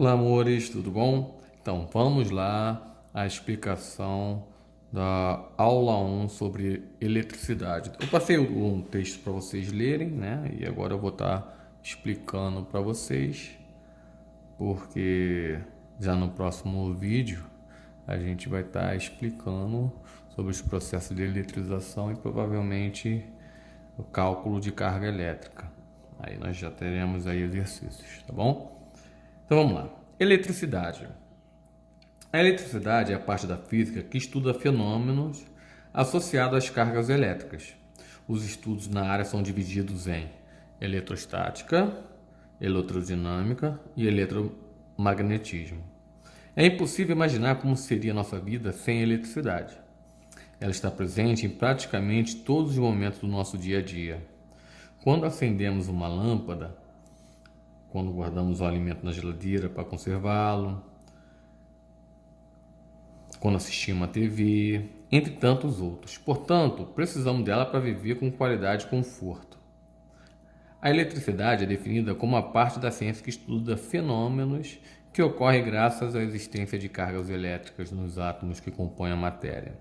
Olá, amores, tudo bom? Então, vamos lá à explicação da aula 1 sobre eletricidade. Eu passei um texto para vocês lerem, né? E agora eu vou estar explicando para vocês, porque já no próximo vídeo a gente vai estar explicando sobre os processos de eletrização e provavelmente o cálculo de carga elétrica. Aí nós já teremos aí exercícios, tá bom? Então vamos lá. Eletricidade. A eletricidade é a parte da física que estuda fenômenos associados às cargas elétricas. Os estudos na área são divididos em eletrostática, eletrodinâmica e eletromagnetismo. É impossível imaginar como seria a nossa vida sem eletricidade. Ela está presente em praticamente todos os momentos do nosso dia a dia. Quando acendemos uma lâmpada, quando guardamos o alimento na geladeira para conservá-lo, quando assistimos a TV, entre tantos outros. Portanto, precisamos dela para viver com qualidade e conforto. A eletricidade é definida como a parte da ciência que estuda fenômenos que ocorrem graças à existência de cargas elétricas nos átomos que compõem a matéria.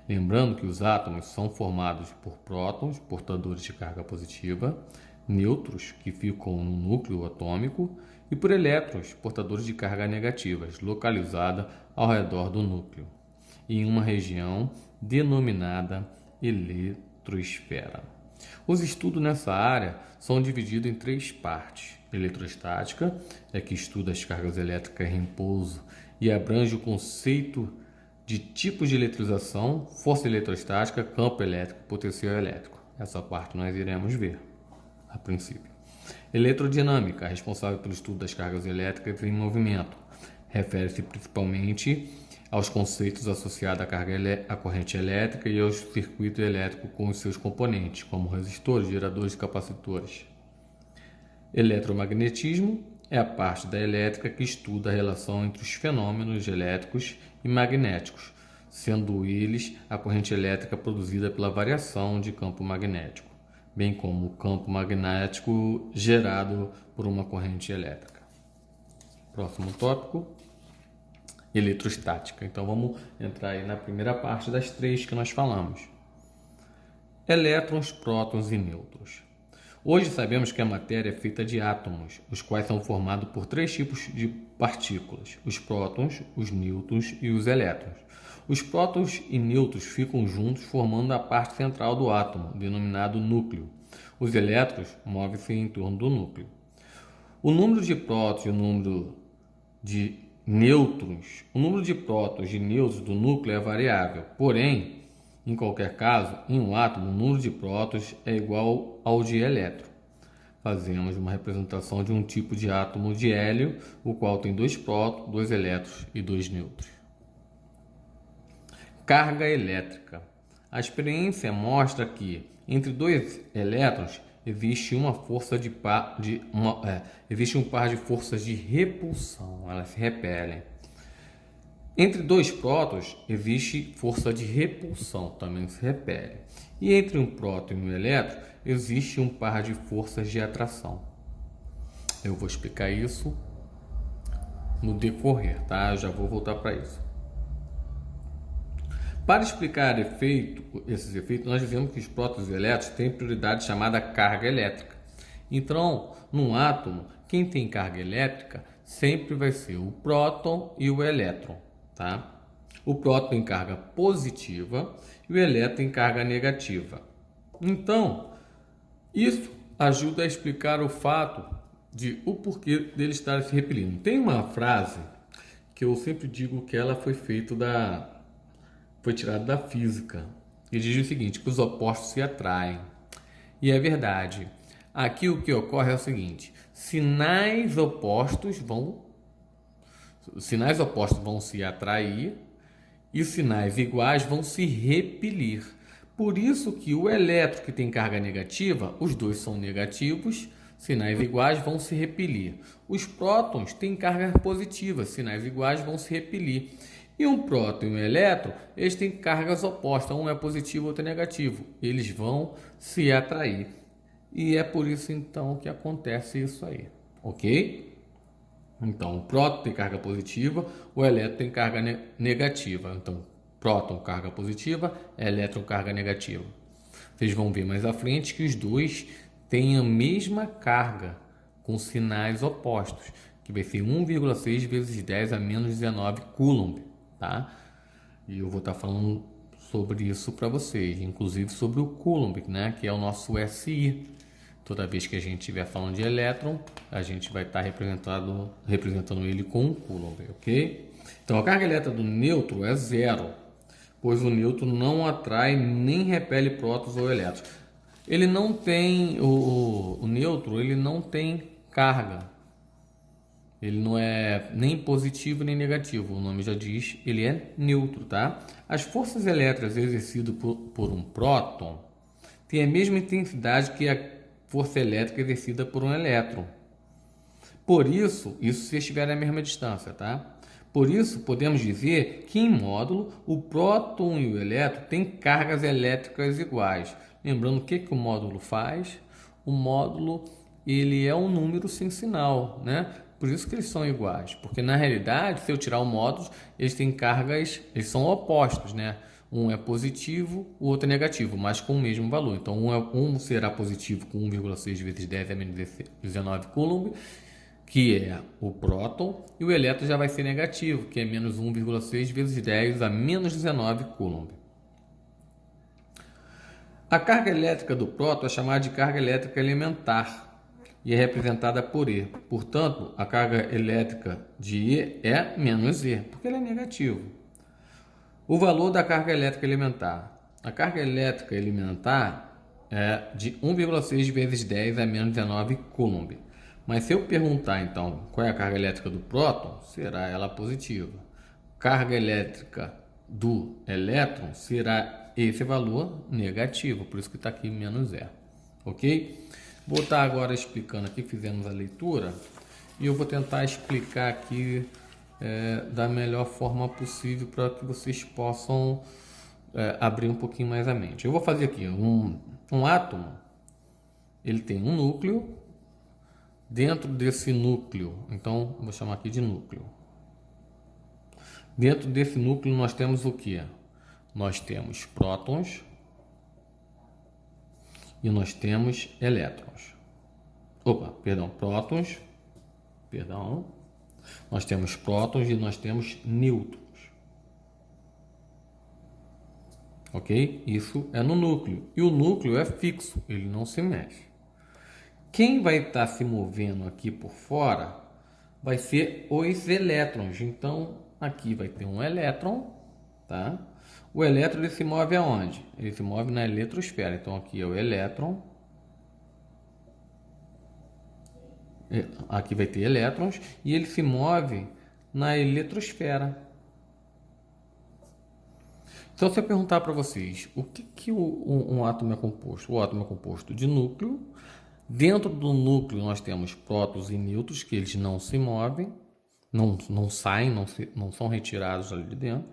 Lembrando que os átomos são formados por prótons, portadores de carga positiva, nêutrons, que ficam no núcleo atômico, e por elétrons, portadores de carga negativas, localizada ao redor do núcleo, em uma região denominada eletrosfera. Os estudos nessa área são divididos em três partes. Eletrostática, que estuda as cargas elétricas em repouso e abrange o conceito de tipos de eletrização, força eletrostática, campo elétrico, potencial elétrico. Essa parte nós iremos ver a princípio. Eletrodinâmica, responsável pelo estudo das cargas elétricas em movimento. Refere-se principalmente aos conceitos associados à corrente elétrica e ao circuito elétrico com os seus componentes, como resistores, geradores e capacitores. Eletromagnetismo é a parte da elétrica que estuda a relação entre os fenômenos elétricos e magnéticos, sendo eles a corrente elétrica produzida pela variação de campo magnético, bem como o campo magnético gerado por uma corrente elétrica. Próximo tópico, eletrostática. Então vamos entrar aí na primeira parte das três que nós falamos. Elétrons, prótons e nêutrons. Hoje sabemos que a matéria é feita de átomos, os quais são formados por três tipos de partículas: os prótons, os nêutrons e os elétrons. Os prótons e nêutrons ficam juntos formando a parte central do átomo, denominado núcleo. Os elétrons movem-se em torno do núcleo. O número de prótons e o número de nêutrons do núcleo é variável, porém, em qualquer caso, em um átomo, o número de prótons é igual ao de elétron. Fazemos uma representação de um tipo de átomo de hélio, o qual tem 2 prótons, 2 elétrons e 2 nêutrons. Carga elétrica. A experiência mostra que entre 2 elétrons existe um par de forças de repulsão, elas se repelem. Entre 2 prótons existe força de repulsão, também se repele. E entre um próton e um elétron existe um par de forças de atração. Eu vou explicar isso no decorrer, tá? Eu já vou voltar para isso. Para explicar esses efeitos, nós dizemos que os prótons e elétrons têm prioridade chamada carga elétrica. Então, num átomo, quem tem carga elétrica sempre vai ser o próton e o elétron. Tá? O próton tem carga positiva e o elétron tem carga negativa. Então, isso ajuda a explicar o fato de o porquê dele estar se repelindo. Tem uma frase que eu sempre digo que ela foi tirada da física. Ele diz o seguinte, que os opostos se atraem. E é verdade. Aqui o que ocorre é o seguinte, sinais opostos vão se atrair e sinais iguais vão se repelir. Por isso que o elétron que tem carga negativa, os dois são negativos, sinais iguais vão se repelir. Os prótons têm carga positiva, sinais iguais vão se repelir. E um próton e um elétron, eles têm cargas opostas, um é positivo, outro é negativo. Eles vão se atrair. E é por isso então que acontece isso aí, ok? Então, o próton tem carga positiva, o elétron tem carga negativa. Então, próton, carga positiva, elétron, carga negativa. Vocês vão ver mais à frente que os dois têm a mesma carga, com sinais opostos, que vai ser 1,6 vezes 10 a menos 19 Coulomb, tá? E eu vou estar falando sobre isso para vocês, inclusive sobre o Coulomb, né, que é o nosso SI. Toda vez que a gente estiver falando de elétron, a gente vai estar representando ele com um Coulomb, ok? Então, a carga elétrica do nêutron é zero, pois o nêutron não atrai nem repele prótons ou elétrons. Ele não tem, o nêutron, ele não tem carga. Ele não é nem positivo nem negativo, o nome já diz, ele é neutro, tá? As forças elétricas exercidas por um próton têm a mesma intensidade que a força elétrica exercida por um elétron. Por isso se estiver à mesma distância, tá? Por isso, podemos dizer que em módulo, o próton e o elétron têm cargas elétricas iguais. Lembrando o que o módulo faz? O módulo, ele é um número sem sinal, né? Por isso que eles são iguais, porque na realidade, se eu tirar o módulo, eles têm cargas, eles são opostos, né? Um é positivo, o outro é negativo, mas com o mesmo valor. Então, um será positivo com 1,6 vezes 10 a menos 19 Coulomb, que é o próton, e o elétron já vai ser negativo, que é menos 1,6 vezes 10 a menos 19 Coulomb. A carga elétrica do próton é chamada de carga elétrica elementar e é representada por E. Portanto, a carga elétrica de E é menos E, porque ele é negativo. O valor da carga elétrica elementar. A carga elétrica elementar é de 1,6 vezes 10 a menos 19 Coulomb. Mas se eu perguntar, então, qual é a carga elétrica do próton, será ela positiva. Carga elétrica do elétron será esse valor negativo, por isso que está aqui menos E, ok? Vou estar agora explicando aqui, fizemos a leitura, e eu vou tentar explicar aqui da melhor forma possível para que vocês possam abrir um pouquinho mais a mente. Eu vou fazer aqui um átomo, ele tem um núcleo. Dentro desse núcleo, então vou chamar aqui de núcleo. Dentro desse núcleo nós temos o que? Nós temos prótons e nós temos elétrons. Prótons. Nós temos prótons e nós temos nêutrons. Ok? Isso é no núcleo. E o núcleo é fixo, ele não se mexe. Quem vai estar se movendo aqui por fora vai ser os elétrons. Então, aqui vai ter um elétron, tá? O elétron ele se move aonde? Ele se move na eletrosfera. Então, aqui é o elétron. Aqui vai ter elétrons e ele se move na eletrosfera. Então, se eu perguntar para vocês, o que um átomo é composto? O átomo é composto de núcleo. Dentro do núcleo nós temos prótons e nêutrons, que eles não se movem, não saem, não são retirados ali de dentro.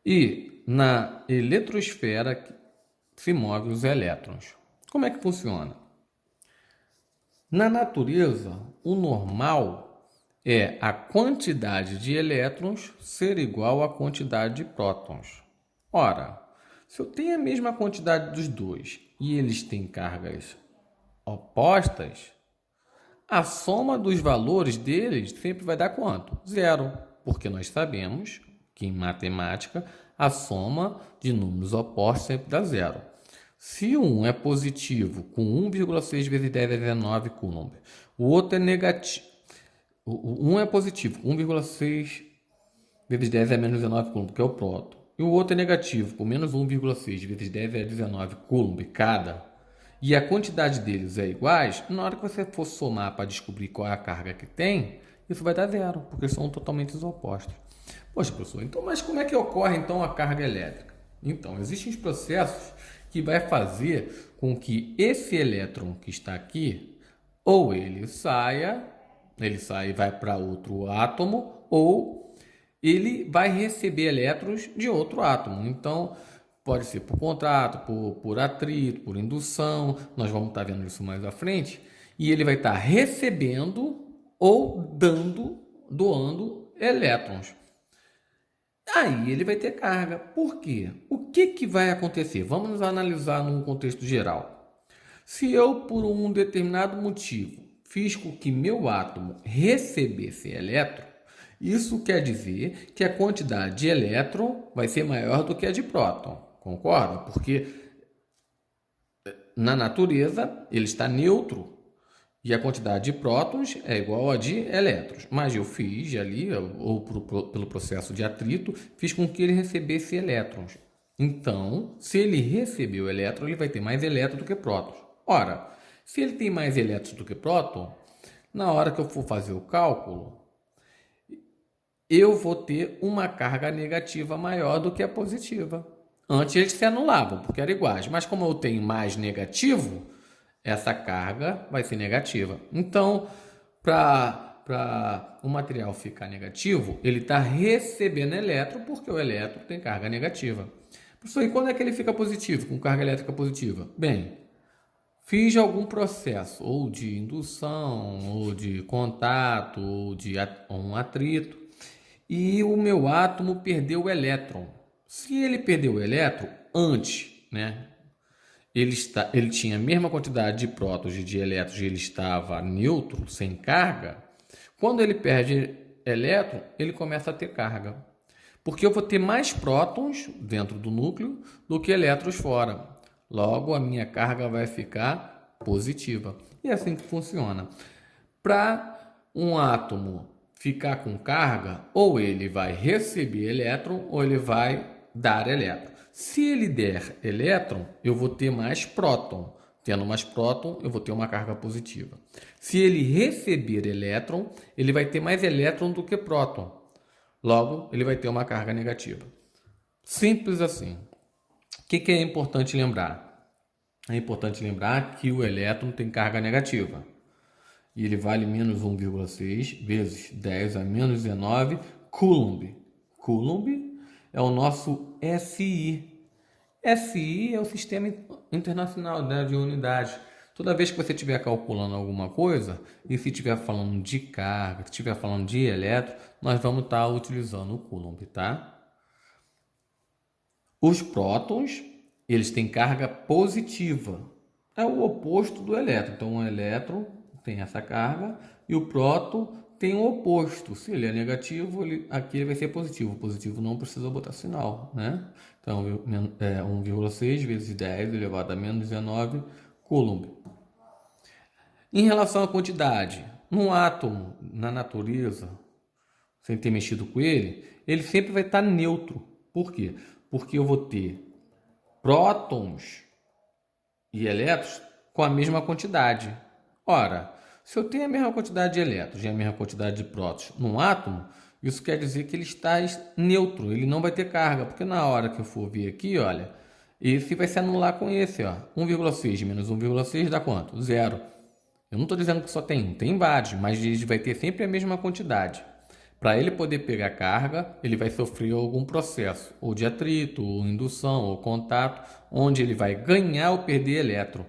E na eletrosfera se movem os elétrons. Como é que funciona? Na natureza, o normal é a quantidade de elétrons ser igual à quantidade de prótons. Ora, se eu tenho a mesma quantidade dos dois e eles têm cargas opostas, a soma dos valores deles sempre vai dar quanto? Zero, porque nós sabemos que em matemática a soma de números opostos sempre dá zero. Se um é positivo com 1,6 vezes 10 a 19 Coulomb, o outro é negativo, um é positivo com 1,6 vezes 10 a menos 19 Coulomb, que é o próton, e o outro é negativo com menos 1,6 vezes 10 a 19 Coulomb cada, e a quantidade deles é iguais, na hora que você for somar para descobrir qual é a carga que tem, isso vai dar zero, porque são totalmente opostos. Poxa, professor, então, mas como é que ocorre então a carga elétrica? Então, existem os processos que vai fazer com que esse elétron que está aqui, ou ele sai e vai para outro átomo, ou ele vai receber elétrons de outro átomo. Então, pode ser por contato, por atrito, por indução, nós vamos estar vendo isso mais à frente, e ele vai estar recebendo ou doando elétrons. Aí ele vai ter carga. Por quê? O que vai acontecer? Vamos analisar num contexto geral. Se eu, por um determinado motivo, fiz com que meu átomo recebesse elétron, isso quer dizer que a quantidade de elétron vai ser maior do que a de próton. Concorda? Porque na natureza ele está neutro e a quantidade de prótons é igual a de elétrons. Mas eu fiz ali, ou pelo processo de atrito, fiz com que ele recebesse elétrons. Então, se ele recebeu elétron, ele vai ter mais elétrons do que prótons. Ora, se ele tem mais elétrons do que próton, na hora que eu for fazer o cálculo, eu vou ter uma carga negativa maior do que a positiva. Antes eles se anulavam, porque eram iguais. Mas como eu tenho mais negativo, essa carga vai ser negativa. Então, para o material ficar negativo, ele está recebendo elétron, porque o elétron tem carga negativa. Professor, e quando é que ele fica positivo, com carga elétrica positiva? Bem, fiz algum processo, ou de indução, ou de contato, ou de um atrito, e o meu átomo perdeu o elétron. Se ele perdeu o elétron antes, né, ele tinha a mesma quantidade de prótons e de elétrons e ele estava neutro, sem carga. Quando ele perde elétron, ele começa a ter carga. Porque eu vou ter mais prótons dentro do núcleo do que elétrons fora. Logo, a minha carga vai ficar positiva. E é assim que funciona. Para um átomo ficar com carga, ou ele vai receber elétron ou ele vai dar elétron. Se ele der elétron, eu vou ter mais próton. Tendo mais próton, eu vou ter uma carga positiva. Se ele receber elétron, ele vai ter mais elétron do que próton. Logo, ele vai ter uma carga negativa. Simples assim. O que é importante lembrar? É importante lembrar que o elétron tem carga negativa. E ele vale menos 1,6 vezes 10 a menos 19 Coulomb. Coulomb é o nosso SI. SI é o Sistema Internacional, né, de Unidades. Toda vez que você estiver calculando alguma coisa, e se estiver falando de carga, se estiver falando de elétron, nós vamos estar utilizando o Coulomb, tá? Os prótons, eles têm carga positiva. É o oposto do elétron. Então, o elétron tem essa carga e o próton tem o oposto. Se ele é negativo, aqui ele vai ser positivo. O positivo não precisa botar sinal, né? Então, 1,6 vezes 10 elevado a menos 19 Coulomb. Em relação à quantidade, num átomo, na natureza, sem ter mexido com ele sempre vai estar neutro. Por quê? Porque eu vou ter prótons e elétrons com a mesma quantidade. Ora, se eu tenho a mesma quantidade de elétrons e a mesma quantidade de prótons num átomo, isso quer dizer que ele está neutro, ele não vai ter carga, porque na hora que eu for ver aqui, olha, esse vai se anular com esse, ó. 1,6 menos 1,6 dá quanto? Zero. Eu não estou dizendo que só tem um, tem vários, mas ele vai ter sempre a mesma quantidade. Para ele poder pegar carga, ele vai sofrer algum processo, ou de atrito, ou indução, ou contato, onde ele vai ganhar ou perder elétron.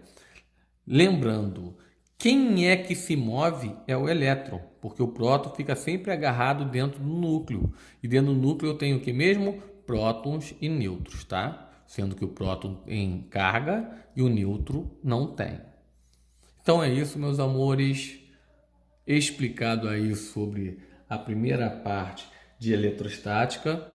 Lembrando, quem é que se move é o elétron, porque o próton fica sempre agarrado dentro do núcleo. E dentro do núcleo eu tenho o que mesmo? Prótons e nêutrons, tá? Sendo que o próton tem carga e o nêutron não tem. Então é isso, meus amores. Explicado aí sobre a primeira parte de eletrostática.